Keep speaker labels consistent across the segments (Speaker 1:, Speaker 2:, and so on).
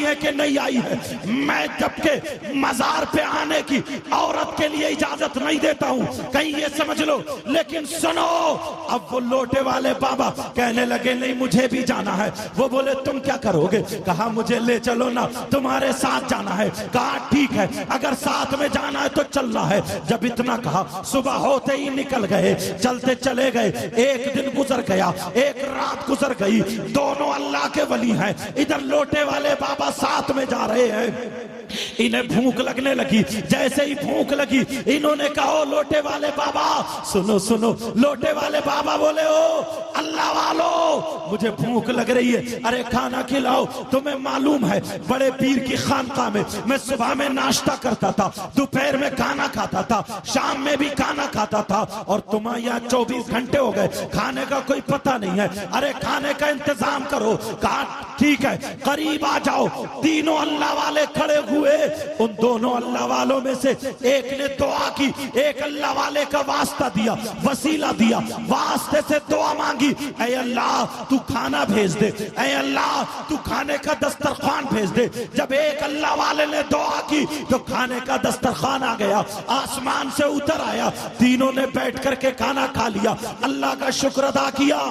Speaker 1: آئی ہے کہ نہیں آئی ہے. میں جبکہ مزار پہ آنے کی عورت کے لیے اجازت نہیں دیتا ہوں, کہیں یہ سمجھ لو. لیکن سنو, اب وہ لوٹے والے بابا کہنے لگے نہیں مجھے بھی جانا ہے. وہ بولے تم کیا کرو گے؟ کہا مجھے لے چلو نا, تمہارے ساتھ جانا ہے. کہا ٹھیک ہے, اگر ساتھ میں جانا ہے تو چلنا ہے. جب اتنا کہا صبح ہوتے ہی نکل گئے, چلتے چلے گئے. ایک دن گزر گیا, ایک رات گزر گئی. دونوں اللہ کے ولی ہیں, ادھر لوٹے والے بابا ساتھ میں جا رہے ہیں. انہیں بھوک لگنے لگی. جیسے ہی بھوک لگی انہوں نے کہا لوٹے والے بابا سنو سنو. لوٹے والے بابا بولے او اللہ والو مجھے بھوک لگ رہی ہے, ارے کھانا کھلاؤ. تمہیں معلوم ہے بڑے پیر کی خانقاہ میں صبح میں ناشتہ کرتا تھا, دوپہر میں کھانا کھاتا تھا, شام میں بھی کھانا کھاتا تھا, اور تمہیں یہاں 24 گھنٹے ہو گئے کھانے کا کوئی پتہ نہیں ہے. ارے کھانے کا انتظام کرو. کہا ٹھیک ہے قریب آ جاؤ. تینوں اللہ والے کھڑے ہوئے. ان دونوں اللہ والوں میں سے ایک نے دعا کی, ایک اللہ والے کا واسطہ دیا, وسیلہ دیا, واسطے سے دعا مانگی. اے اللہ تو کھانا بھیج دے, اے اللہ تو کھانے کا دسترخوان بھیج دے. جب ایک اللہ والے نے دعا کی تو کھانے کا دسترخوان آ گیا, آسمان سے اتر آیا. تینوں نے بیٹھ کر کے کھانا کھا لیا, اللہ کا شکر ادا کیا.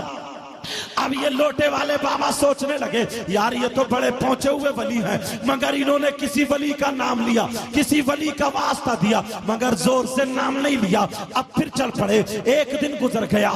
Speaker 1: اب یہ لوٹے والے بابا سوچنے لگے یار یہ تو بڑے پہنچے ہوئے ولی ہیں, مگر انہوں نے کسی ولی کا نام لیا, کسی ولی کا واسطہ دیا, مگر زور سے نام نہیں لیا. اب پھر چل پڑے. ایک دن گزر گیا,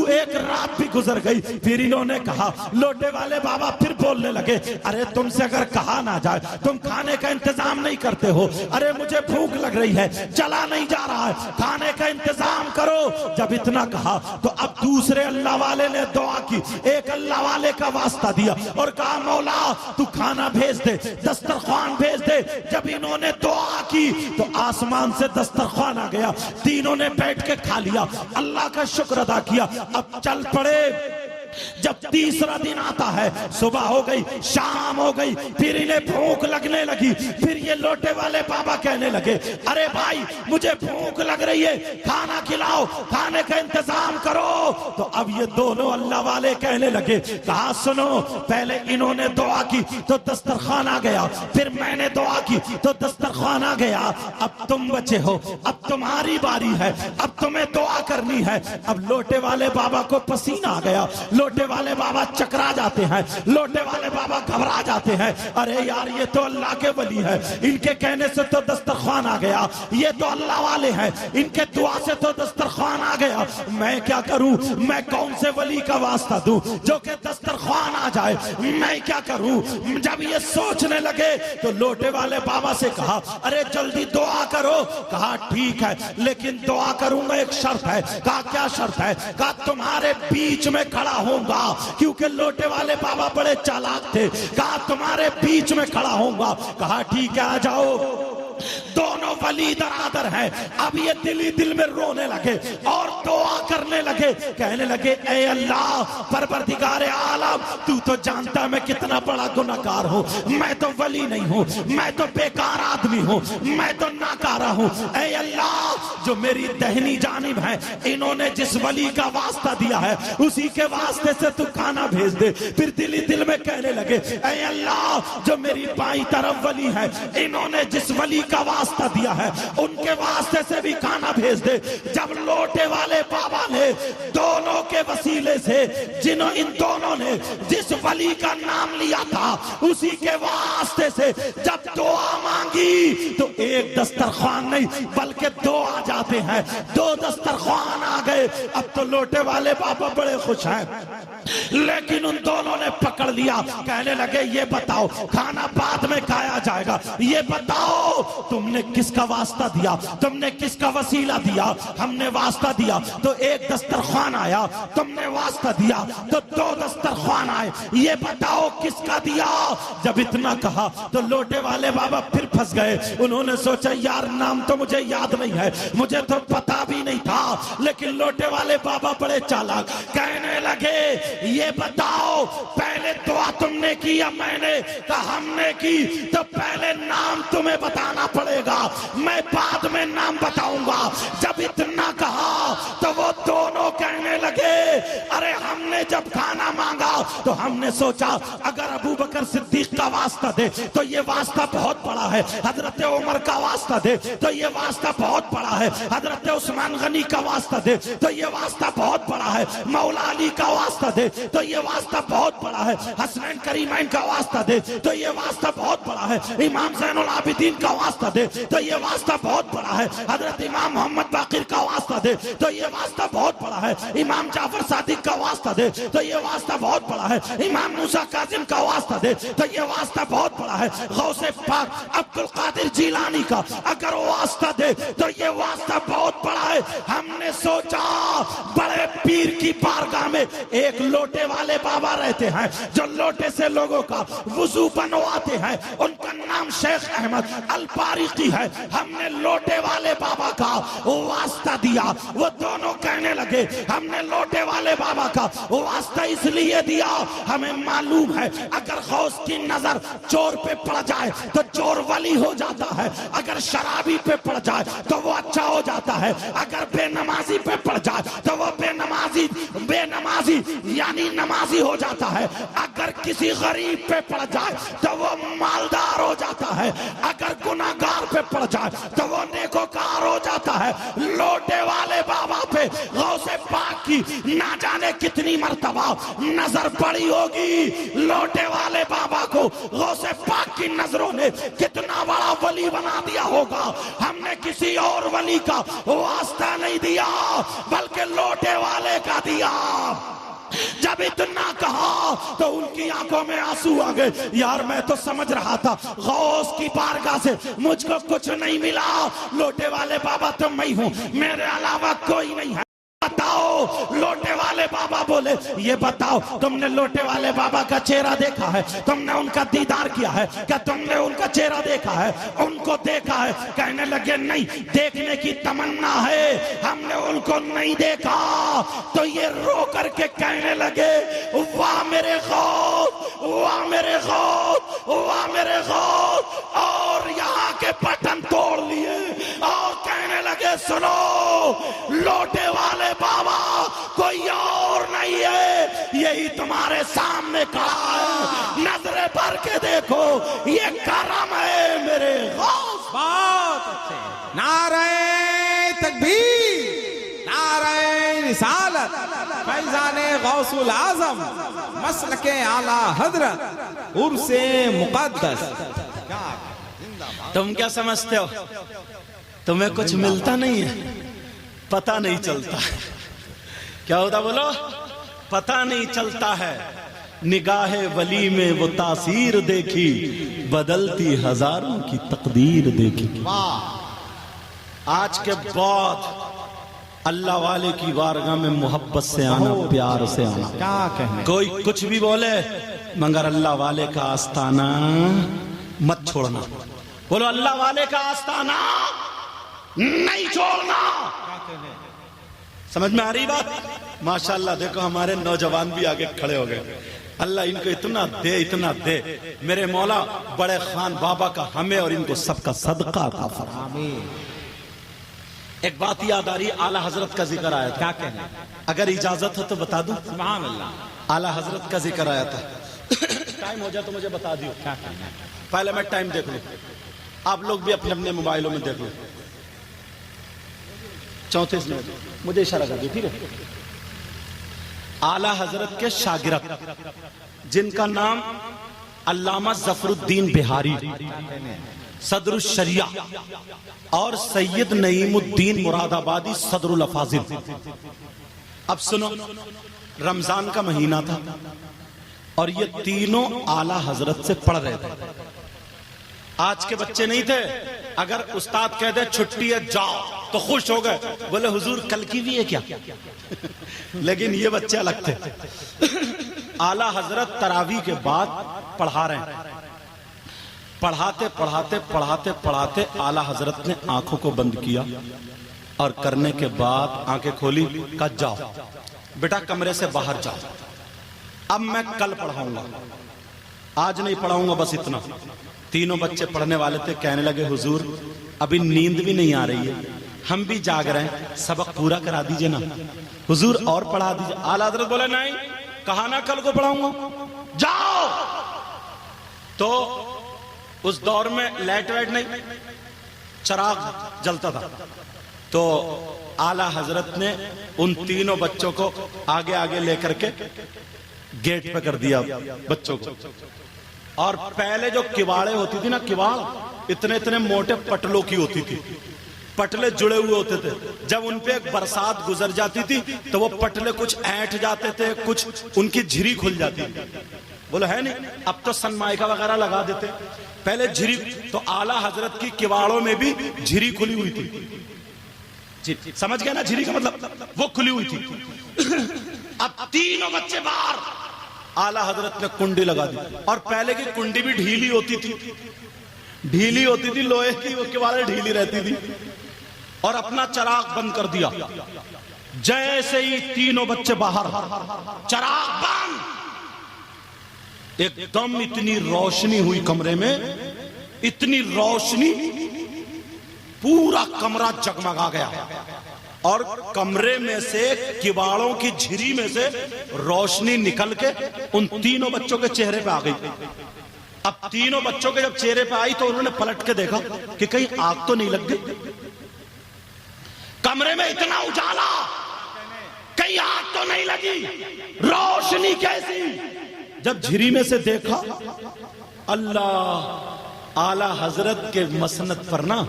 Speaker 1: ایک رات بھی گزر گئی. پھر انہوں نے کہا, لوٹے والے بابا پھر بولنے لگے ارے تم سے اگر کہا نہ جائے, تم کھانے کا انتظام نہیں کرتے ہو. ارے مجھے بھوک لگ رہی ہے, چلا نہیں جا رہا ہے, کھانے کا انتظام کرو. جب اتنا کہا تو اب دوسرے اللہ والے نے دعا کی, ایک اللہ والے کا واسطہ دیا اور کہا مولا تو کھانا بھیج دے, دسترخوان بھیج دے. جب انہوں نے دعا کی تو آسمان سے دسترخوان آ گیا. تینوں نے بیٹھ کے کھا لیا, اللہ کا شکر ادا کیا. اب چل پڑے. جب تیسرا دن آتا ہے, صبح ہو گئی, شام ہو گئی, پھر انہیں بھوک لگنے لگی. پھر یہ لوٹے والے بابا کہنے لگے ارے بھائی مجھے بھوک لگ رہی ہے, کھانا کھلاؤ, کھانے کا انتظام کرو. تو اب یہ دونوں اللہ والے کہنے لگے کہا سنو, پہلے انہوں نے دعا کی تو دسترخوان آ گیا, پھر میں نے دعا کی تو دسترخوان آ گیا. اب تم بچے ہو, اب تمہاری باری ہے, اب تمہیں دعا کرنی ہے. اب لوٹے والے بابا کو پسینہ آ گیا, لوٹے والے بابا چکرا جاتے ہیں, لوٹے والے بابا گھبرا جاتے ہیں. ارے یار یہ تو اللہ کے ولی ہے, ان کے کہنے سے تو دسترخوان آ گیا. یہ تو اللہ والے ہیں, ان کے دعا سے تو دسترخوان آ گیا. میں کیا کروں, میں کون سے ولی کا واسطہ دوں جو کہ دسترخوان آ جائے, میں کیا کروں. جب یہ سوچنے لگے تو لوٹے والے بابا سے کہا ارے جلدی دعا کرو. کہا ٹھیک ہے لیکن دعا کروں گا, ایک شرط ہے. کہا کیا شرط ہے؟ کہا تمہارے بیچ میں کھڑا ہوں گا, کیونکہ لوٹے والے بابا بڑے چالاک تھے. کہا تمہارے بیچ میں کھڑا ہوں گا. کہا ٹھیک ہے آ جاؤ. دونوں ولی درادر ہیں. اب یہ دل ہی دل میں رونے لگے اور دعا کرنے لگے, کہنے لگے اے اللہ پروردگار عالم, تو جانتا میں کتنا بڑا گناہگار ہوں, میں تو ولی نہیں ہوں, میں تو بیکار آدمی ہوں, میں تو ناکارہ ہوں. اے اللہ جو میری دہنی جانب ہے, انہوں نے جس ولی کا واسطہ دیا ہے اسی کے واسطے سے تو کھانا بھیج دے. پھر دل ہی دل میں کہنے لگے اے اللہ جو میری بائیں طرف ولی ہے, انہوں نے جس ولی کا واسطہ دیا ہے ان کے واسطے سے بھی کھانا بھیج دے. جب لوٹے والے بابا نے دونوں کے وسیلے سے, ان دونوں نے جس ولی کا نام لیا تھا اسی کے واسطے سے جب دعا مانگی تو ایک دسترخوان نہیں بلکہ دو آ جاتے ہیں, 2 دسترخوان آ گئے. اب تو لوٹے والے بابا بڑے خوش ہیں, لیکن ان دونوں نے پکڑ لیا. کہنے لگے یہ بتاؤ کھانا بعد میں کھایا جائے گا, یہ بتاؤ تم نے کس کا واسطہ دیا, تم نے کس کا وسیلہ دیا. ہم نے واسطہ دیا تو ایک دسترخوان آیا, تم نے واسطہ دیا تو 2 دسترخوان آئے, یہ بتاؤ کس کا دیا. جب اتنا کہا تو لوٹے والے بابا پھر پھنس گئے. انہوں نے سوچا یار نام تو مجھے یاد نہیں ہے, مجھے تو پتا بھی نہیں تھا. لیکن لوٹے والے بابا بڑے چالاک, کہنے لگے یہ بتاؤ پہلے دعا تم نے کی یا میں نے؟ کہا ہم نے کی. تو پہلے نام تمہیں بتانا پڑے گا, میں بعد میں نام بتاؤں گا. جب اتنا کہا تو وہ دونوں کہنے لگے ارے ہم نے نے جب کھانا مانگا تو ہم نے سوچا اگر ابو بکر صدیق کا واسطہ دے تو یہ واسطہ بہت بڑا ہے، حضرت عمر کا واسطہ دے تو یہ واسطہ بہت بڑا ہے، حضرت عثمان غنی کا واسطہ دے تو یہ واسطہ بہت بڑا ہے، مولا علی کا واسطہ دے تو یہ واسطہ بہت بڑا ہے، حسنین کریمین کا واسطہ دے تو یہ واسطہ بہت بڑا ہے، امام زین العابدین کا واسطہ دے تو یہ واسطہ بہت بڑا ہے، حضرت امام محمد باقر کا واسطہ دے تو یہ واسطہ بہت بڑا ہے، امام جعفر صادق کا واسطہ دے تو یہ واسطہ بہت بڑا ہے، امام موسیٰ کاظم کا واسطہ دے تو یہ واسطہ بہت بڑا ہے، غوث پاک عبد القادر جیلانی کا اگر واسطہ دے تو یہ واسطہ بہت بڑا ہے۔ ہم نے سوچا بڑے پیر کی بارگاہ میں ایک لوٹے والے بابا رہتے ہیں جو لوٹے سے لوگوں کا وضو بنواتے ہیں، ان کا نام شیخ احمد البارقی ہے، ہم نے لوٹے والے بابا کا واسطہ دیا، وہ دونوں کہنے لگے ہم نے لوٹے والے بابا کا واسطہ اس لیے دیا، ہمیں معلوم ہے اگر غوث کی نظر چور پہ پڑ جائے تو چور ولی ہو جاتا ہے، اگر شرابی پہ پڑ جائے تو وہ اچھا ہو جاتا ہے، اگر بے نمازی پہ پڑ جائے تو وہ بے نمازی یعنی نمازی ہو جاتا ہے، اگر کسی غریب پہ پڑ جائے تو وہ مالدار ہو جاتا ہے، اگر گناہگار پہ پڑ جائے تو وہ نیکوکار ہو جاتا ہے۔ لوٹے والے بابا پہ غوث پاک کی نہ جانے کتنی مرتبہ نظر پڑی ہوگی، لوٹے والے بابا کو غوث پاک کی نظروں نے کتنا بڑا ولی بنا دیا ہوگا۔ ہم نے کسی اور ولی کا واسطہ نہیں دیا بلکہ لوٹے والے کا دیا۔ جب اتنا کہا تو ان کی آنکھوں میں آنسو آ گئے، یار میں تو سمجھ رہا تھا غوث کی بارگاہ سے مجھ کو کچھ نہیں ملا، لوٹے والے بابا تو میں ہوں، میرے علاوہ کوئی نہیں ہے۔ بتاؤ، لوٹے والے بابا بولے یہ بتاؤ تم نے لوٹے والے بابا کا چہرہ دیکھا ہے، تم نے ان کا دیدار کیا ہے، کیا تم نے ان کا چہرہ دیکھا ہے، ان کو دیکھا ہے؟ کہنے لگے نہیں، دیکھنے کی تمنا ہے، ہم نے ان کو نہیں دیکھا۔ تو یہ رو کر کے کہنے لگے واہ میرے غوث، واہ میرے غوث، واہ میرے غوث، اور یہاں کے بٹن توڑ لیے اور کہنے لگے سنو، لوٹے والے بابا کوئی اور نہیں ہے، یہی تمہارے سامنے کھڑا ہے، نظریں بھر کے دیکھو، یہ کرم ہے میرے غوث۔
Speaker 2: بہت اچھے، نعرہ تکبیر، نعرہ رسالت، فیضان غوث العظم، مسلک اعلیٰ حضرت، عرس مقدس۔
Speaker 1: تم کیا سمجھتے ہو تمہیں کچھ ملتا نہیں ہے؟ پتہ نہیں چلتا کیا ہوتا بولو؟ پتہ نہیں چلتا ہے۔ نگاہ ولی میں وہ تاثیر دیکھی، بدلتی ہزاروں کی تقدیر دیکھی۔ آج کے بعد اللہ والے کی بارگاہ میں محبت سے آنا، پیار سے آنا،
Speaker 2: کیا کہنے،
Speaker 1: کوئی کچھ بھی بولے مگر اللہ والے کا آستانہ مت چھوڑنا۔ بولو اللہ والے کا آستانہ نہیں چھوڑنا۔ سمجھ میں آ رہی بات؟ ماشاءاللہ دیکھو ہمارے نوجوان بھی آگے کھڑے ہو گئے، اللہ ان کو اتنا دے، اتنا دے، میرے مولا بڑے خان بابا کا ہمیں اور ان کو سب کا صدقہ عطا فرما۔ ایک بات یاد آ رہی، اعلیٰ حضرت کا ذکر آیا تھا،
Speaker 2: کیا کہنے،
Speaker 1: اگر اجازت ہو تو بتا دوں؟
Speaker 2: سبحان اللہ،
Speaker 1: اعلیٰ حضرت کا ذکر آیا تھا، ٹائم ہو جائے تو مجھے بتا دیو،
Speaker 2: کیا کہنے،
Speaker 1: پہلے میں ٹائم دیکھ لوں، آپ لوگ بھی اپنے اپنے موبائلوں میں دیکھ لوں۔ 34 منٹ مجھے اشارہ کر دیں، ٹھیک ہے؟ اعلیٰ حضرت کے شاگرد جن کا نام علامہ ظفر الدین بہاری، صدر الشریعہ، اور سید نعیم الدین مراد آبادی صدر الافاضل۔ اب سنو، رمضان کا مہینہ تھا اور یہ تینوں اعلیٰ حضرت سے پڑھ رہے تھے۔ آج کے بچے نہیں تھے، اگر استاد کہہ دے چھٹی ہے جاؤ تو خوش ہو گئے، بولے حضور کل کی بھی ہے کیا؟ لیکن یہ بچے الگ تھے۔ اعلیٰ حضرت تراویح کے بعد پڑھا رہے ہیں، پڑھاتے پڑھاتے پڑھاتے پڑھاتے اعلیٰ حضرت نے آنکھوں کو بند کیا اور کرنے کے بعد آنکھیں کھولی، کہا جاؤ بیٹا کمرے سے باہر جاؤ، اب میں کل پڑھاؤں گا، آج نہیں پڑھاؤں گا، بس اتنا۔ تینوں بچے پڑھنے والے تھے، کہنے لگے حضور ابھی نیند بھی نہیں آ رہی ہے، ہم بھی جاگ رہے ہیں، سبق پورا کرا دیجئے نا، حضور اور پڑھا دیجئے۔ اعلیٰ حضرت بولے نہیں، کہا نا کل کو پڑھاؤں گا، جاؤ۔ تو اس دور میں لائٹ وائٹ نہیں، چراغ جلتا تھا، تو اعلی حضرت نے ان تینوں بچوں کو آگے آگے لے کر کے گیٹ پہ کر دیا بچوں کو، اور پہلے جو کواڑے ہوتی تھی نا، کواڑ اتنے اتنے موٹے پٹلوں کی ہوتی تھی، پٹلے جڑے ہوئے ہوتے تھے، جب ان پہ ایک برسات گزر جاتی تھی تو وہ پٹلے کچھ اینٹ جاتے تھے، کچھ ان کی جھری کھل جاتی تھی۔ بولو ہے نہیں، اب تو سنمائکا وغیرہ لگا دیتے، پہلے جھری، تو اعلی حضرت کی کواڑوں میں بھی جھری کھلی ہوئی تھی، سمجھ گئے نا جھری کا مطلب، وہ کھلی ہوئی تھی۔ اب تینوں بچے باہر، اعلی حضرت نے کنڈی لگا دی، اور پہلے کی کنڈی بھی ڈھیلی ہوتی تھی، ڈھیلی ہوتی تھی لوہے کی، وہ کواڑیں ڈھیلی رہتی تھی، اور اپنا چراغ بند کر دیا۔ جیسے ہی تینوں بچے باہر، چراغ بند، ایک دم اتنی روشنی ہوئی کمرے میں، اتنی روشنی، پورا کمرہ جگمگا گیا، اور کمرے میں سے کواڑوں کی جھری میں سے روشنی نکل کے ان تینوں بچوں کے چہرے پہ آ گئی۔ اب تینوں بچوں کے جب چہرے پہ آئی تو انہوں نے پلٹ کے دیکھا کہ کہیں آگ تو نہیں لگ گئی، کمرے میں اتنا اجالا، کہیں آگ تو نہیں لگی، روشنی کیسی؟ جب جھری میں سے دیکھا، اللہ، اعلی حضرت کے مسند پر نا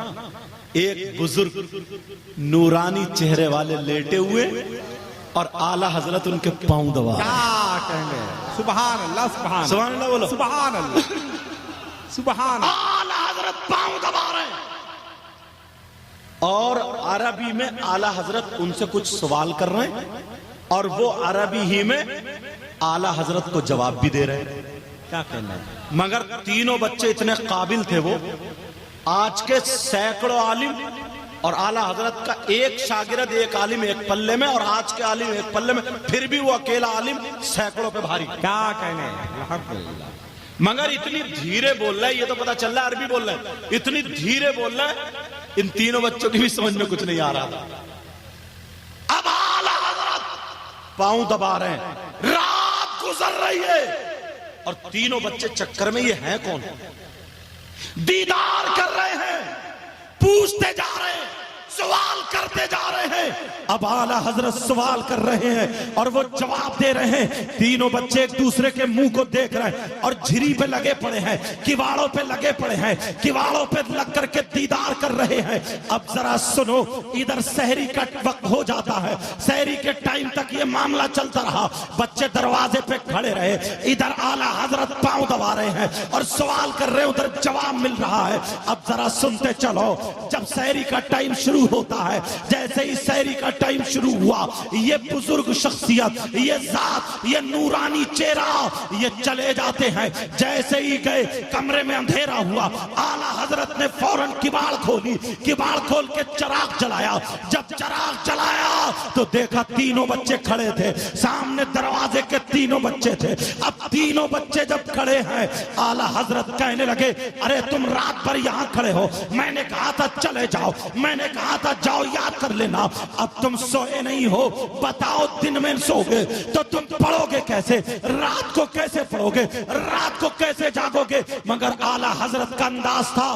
Speaker 1: ایک بزرگ نورانی چہرے والے لیٹے ہوئے، اور اعلی حضرت ان کے پاؤں دبا رہے۔
Speaker 2: کیا کہنے، سبحان اللہ، سبحان
Speaker 1: سبحان اللہ بولو،
Speaker 2: سبحان اللہ، سبحان اللہ۔
Speaker 1: اعلی حضرت پاؤں دبا رہے ہیں، اور عربی میں اعلی حضرت ان سے کچھ سوال کر رہے ہیں، اور وہ عربی ہی میں اعلی حضرت کو جواب بھی دے رہے ہیں۔
Speaker 2: کیا کہنا ہے؟
Speaker 1: مگر تینوں بچے اتنے قابل تھے، وہ آج کے سینکڑوں عالم اور اعلی حضرت کا ایک شاگرد، ایک عالم ایک پلے میں، اور آج کے عالم ایک پلے میں، پھر بھی وہ اکیلا عالم سینکڑوں پہ بھاری۔
Speaker 2: کیا کہنے، الحمدللہ۔
Speaker 1: مگر اتنی دھیرے بول رہا ہے، یہ تو پتا چل رہا ہے عربی بول رہا ہے، اتنی دھیرے بول رہا ہے، ان تینوں بچوں کی بھی سمجھ میں کچھ نہیں آ رہا تھا۔ اب اعلی حضرت پاؤں دبا رہے ہیں، رات گزر رہی ہے، اور تینوں بچے چکر میں، یہ ہیں کون؟ دیدار کر رہے ہیں، پوچھتے جا رہے ہیں، سوال کرتے جا رہے ہیں۔ اب اعلی حضرت سوال کر رہے ہیں اور وہ جواب دے رہے ہیں، تینوں بچے ایک دوسرے کے منہ کو دیکھ رہے ہیں، اور جھری پہ لگے پڑے ہیں، کواڑوں پہ لگے پڑے ہیں، کواڑوں پہ لگ کر کے دیدار کر رہے ہیں۔ اب ذرا سنو، ادھر سحری کا وقت ہو جاتا ہے، سحری کے ٹائم تک یہ معاملہ چلتا رہا، بچے دروازے پہ کھڑے رہے، ادھر اعلی حضرت پاؤں دبا رہے ہیں اور سوال کر رہے ہیں، ادھر جواب مل رہا ہے۔ اب ذرا سنتے چلو، جب سحری کا ٹائم شروع ہوتا ہے، جیسے ہی سحری کا ٹائم شروع ہوا، یہ بزرگ شخصیت، یہ ذات، یہ نورانی چہرہ، یہ چلے جاتے ہیں۔ جیسے ہی گئے، کمرے میں اندھیرا ہوا، اعلی حضرت نے فوراً کباڑ کھولی، کباڑ کھول کے چراغ جلایا۔ جب چراغ جلایا تو دیکھا تینوں بچے کھڑے تھے، سامنے دروازے کے تینوں بچے تھے۔ اب تینوں بچے جب کھڑے ہیں، اعلی حضرت کہنے لگے، ارے تم رات بھر یہاں کھڑے ہو، میں نے کہا تھا چلے جاؤ، میں نے کہا تھا جاؤ یاد کر لینا، اب تم سوئے نہیں ہو، بتاؤ دن میں سو گے تو تم پڑھو گے کیسے، رات کو کیسے پڑھو گے، رات کو کیسے جاگو گے؟ مگر اعلی حضرت کا انداز تھا،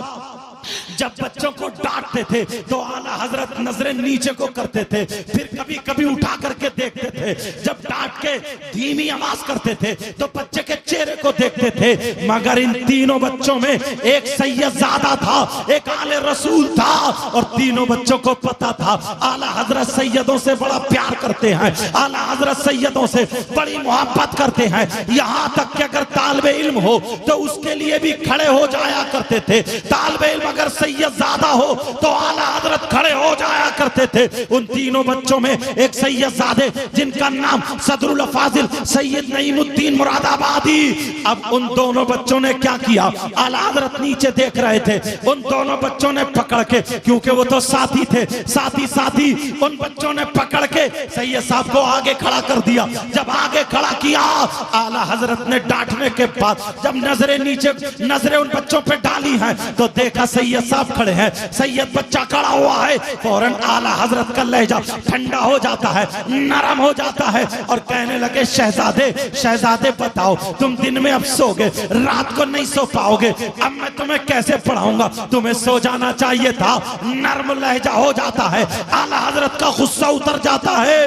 Speaker 1: جب بچوں کو ڈانٹتے تھے تو اعلی حضرت نظریں نیچے کو کرتے تھے، پھر کبھی کبھی اٹھا کر کے دیکھتے تھے، جب ڈانٹ کے دھیمی آواز کرتے تھے تو بچے کے چہرے کو دیکھتے تھے۔ مگر ان تینوں بچوں میں ایک سید زادہ تھا، ایک آل رسول تھا، اور تینوں بچوں کو پتا تھا اعلی حضرت سیدوں سے بڑا پیار کرتے ہیں، اعلی حضرت سیدوں سے بڑی محبت کرتے ہیں، یہاں تک کہ اگر طالب علم ہو تو اس کے لیے بھی کھڑے ہو جایا کرتے تھے، طالب علم اگر سید زادہ ہو تو اعلی حضرت کھڑے ہو جایا کرتے تھے۔ ان تینوں بچوں میں ایک سید زادے جن کا نام صدر الافاضل سید نعیم الدین مراد آبادی، اب ان دونوں بچوں نے کیا کیا، اعلی حضرت نیچے دیکھ رہے تھے، ان دونوں بچوں نے پکڑ کے، کیونکہ وہ تو ساتھی تھے، ساتھی ان بچوں نے پکڑ کے سید صاحب کو آگے کھڑا کر دیا۔ جب آگے کھڑا کیا، اعلی حضرت نے ڈانٹنے کے بعد جب نظریں نیچے، نظریں ان بچوں پہ ڈالی ہیں تو دیکھا سید صاحب کھڑے ہیں, سید بچہ کھڑا ہوا ہے, فوراً اعلیٰ حضرت کا لہجہ ٹھنڈا ہو جاتا ہے, نرم ہو جاتا ہے اور کہنے لگے شہزادے بتاؤ, تم دن میں اب سو گے, رات کو نہیں سو پاؤ گے, اب میں تمہیں کیسے پڑھاؤں گا, تمہیں سو جانا چاہیے تھا. نرم لہجہ ہو جاتا ہے, اعلیٰ حضرت کا غصہ اتر جاتا ہے.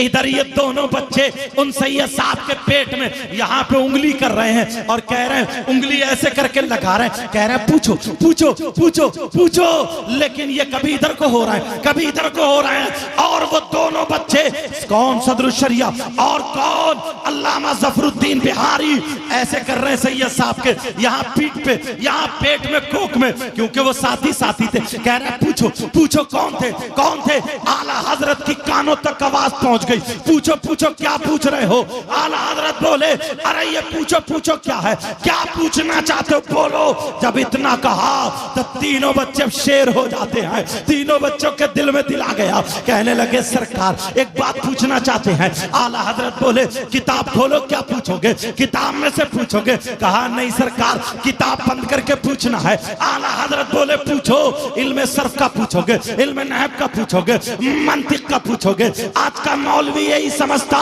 Speaker 1: ادھر یہ دونوں بچے ان سید صاحب کے پیٹ میں یہاں پہ انگلی کر رہے ہیں اور کہہ رہے ہیں, انگلی ایسے کر کے لگا رہے ہیں, کہہ رہے ہیں پوچھو پوچھو پوچھو پوچھو, لیکن یہ کبھی ادھر کو ہو رہا ہے کبھی ادھر کو ہو رہے ہیں. اور وہ دونوں بچے, کون صدر الشریعہ اور کون علامہ ظفر الدین بہاری, ایسے کر رہے ہیں سید صاحب کے یہاں پیٹ پہ, یہاں پیٹ میں, کوک میں, کیونکہ وہ ساتھی تھے. کہہ رہے ہیں پوچھو پوچھو کون تھے. اعلیٰ حضرت کی کانوں تک آواز پہنچ گئی, پوچھو کیا پوچھ رہے ہو. اعلیٰ حضرت بولے, ارے یہ پوچھو کیا ہے, کیا پوچھنا چاہتے ہو بولو. جب اتنا کہا تو تینوں بچے شیر ہو جاتے ہیں, تینوں بچوں کے دل میں دل آ گیا. کہنے لگے سرکار ایک بات پوچھنا چاہتے ہیں. اعلیٰ حضرت بولے کتاب کھولو, کیا پوچھو گے, کتاب میں سے پوچھو گے. کہا نہیں سرکار, کتاب بند کر کے پوچھنا ہے. اعلیٰ حضرت بولے پوچھو, علم صرف کا پوچھو گے, علم نحو کا پوچھو گے, منطق کا پوچھو گے. آج کا مولوی یہی سمجھتا,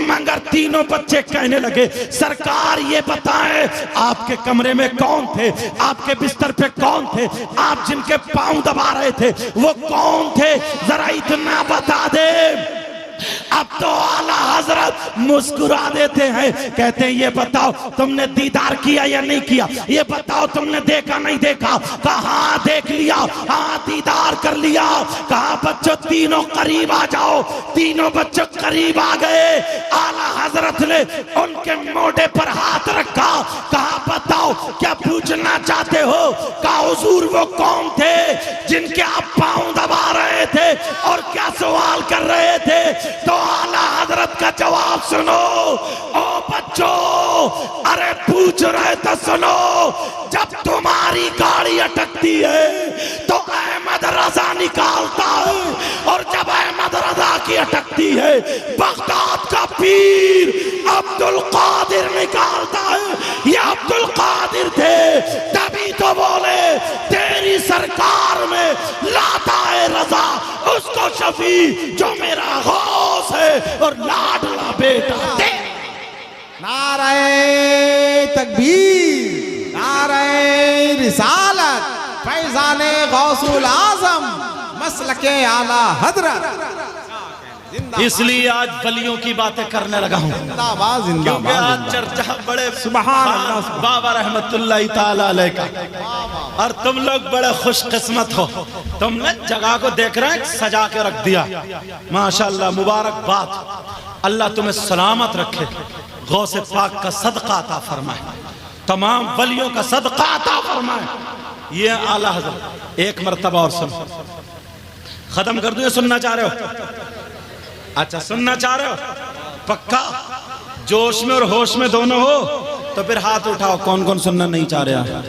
Speaker 1: مگر تینوں بچے کہنے لگے سرکار یہ بتائیں آپ کے کمرے میں کون تھے, آپ کے بستر پہ کون تھے, آپ جن کے پاؤں دبا رہے تھے وہ کون تھے, ذرا اتنا بتا دے. اب تو اعلیٰ حضرت مسکرا دیتے ہیں, کہتے ہیں یہ بتاؤ تم نے دیدار کیا یا نہیں کیا, یہ بتاؤ تم نے دیکھا نہیں دیکھا. کہاں دیکھ لیا, ہاں دیدار کر لیا. کہاں بچوں تینوں قریب آ جاؤ. تینوں بچوں قریب آ گئے. اعلیٰ حضرت نے ان کے موڈے پر ہاتھ رکھا, کہا بتاؤ کیا پوچھنا چاہتے ہو. کہا حضور وہ کون تھے جن کے آپ پاؤں دبا رہے تھے اور کیا سوال کر رہے تھے. تو اعلیٰ حضرت کا جواب سنو. او بچوں, ارے پوچھ رہے تو سنو. جب تمہاری گاڑی اٹکتی ہے تو احمد رضا نکالتا ہے, اور جب احمد رضا کی اٹکتی ہے بغداد کا پیر عبد القادر نکالتا ہے. یہ عبد القادر تھے, تبھی تو بولے تیری سرکار میں لاتا ہے رضا اس کو شفیع جو میرا غوث ہے اور لاڈلا بیٹا دے.
Speaker 2: نعرہ تکبیر, نعرہ رسالت, فیضان غوث العظم, مسلک اعلیٰ حضرت.
Speaker 1: اس لیے آج ولیوں کی باتیں کرنے لگا ہوں, کیونکہ آج چرچہ بڑے
Speaker 2: سبحان اللہ
Speaker 1: بابا رحمت اللہ تعالی علیہ کا, اور تم لوگ بڑے خوش قسمت ہو. تم نے جگہ کو دیکھ رہے ہیں سجا کے رکھ دیا, ماشاءاللہ مبارک بات. اللہ تمہیں سلامت رکھے, غوث پاک کا صدقہ عطا فرمائے, تمام ولیوں کا صدقہ عطا فرمائے. یہ اعلیٰ حضرت ایک مرتبہ اور سن, ختم کر دوں یہ سننا چاہ رہے ہو؟ اچھا سننا چاہ رہے ہو پکا, جوش میں اور ہوش میں دونوں ہو تو پھر ہاتھ اٹھاؤ کون کون سننا نہیں چاہ رہا.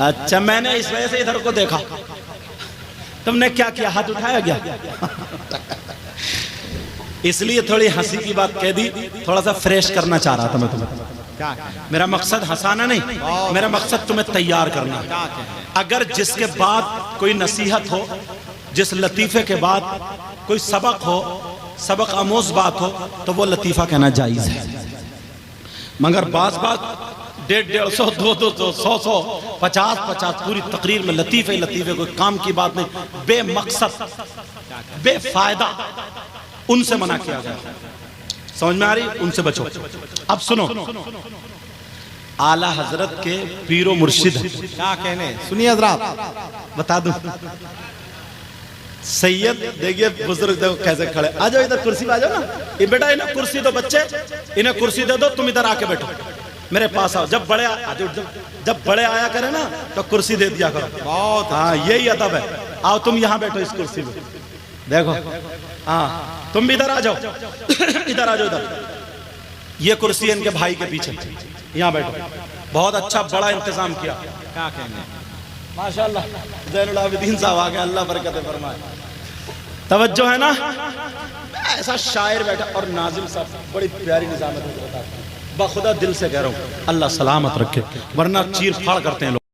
Speaker 1: اچھا میں نے اس وجہ سے ادھر کو دیکھا, تم نے کیا کیا, ہاتھ اٹھایا گیا. اس لیے تھوڑی ہنسی کی بات کہہ دی, تھوڑا سا فریش کرنا چاہ رہا تھا میں تمہیں. میرا مقصد ہنسانا نہیں, میرا مقصد تمہیں تیار کرنا. اگر جس کے بعد کوئی نصیحت ہو, جس لطیفے کے بعد کوئی سبق ہو, سبق آموز بات ہو, تو وہ لطیفہ کہنا جائز ہے. مگر بعض بات 150 200 100 50 پوری تقریر میں لطیفے کوئی کام کی بات نہیں, بے مقصد بے فائدہ, ان سے منع کیا گیا. سمجھ میں آ رہی, ان سے بچو. اب سنو, اعلیٰ حضرت کے پیر و مرشد
Speaker 2: کیا کہنے, سنیے حضرات
Speaker 1: بتا دوں. سید دیکھئے بزرگ دیکھو کیسے کھڑے, آ جاؤ ادھر کرسی پہ آ جاؤ نا. یہ بیٹا انہیں کرسی دو, بچے انہیں کرسی دے دو, تم ادھر آ کے بیٹھو میرے پاس آؤ. جب بڑے آیا کرے نا تو کرسی دے دیا کرو.
Speaker 2: بہت
Speaker 1: ہاں یہی ادب ہے. آؤ تم یہاں بیٹھو اس کرسی میں, دیکھو ہاں تم بھی ادھر آ جاؤ, ادھر آ جاؤ ادھر. یہ کرسی ہے ان کے بھائی کے پیچھے, یہاں بیٹھو. بہت اچھا بڑا انتظام کیا,
Speaker 2: کیا کہنے,
Speaker 1: ماشاءاللہ. زین العابدین صاحب آگئے, اللہ برکت فرمائے. توجہ ہے نا, ایسا شاعر بیٹھا, اور ناظم صاحب بڑی پیاری نظامت بتاتے ہیں. بخدا دل سے کہہ رہا ہوں اللہ سلامت رکھے، ورنہ چیر پھاڑ کرتے ہیں لوگ.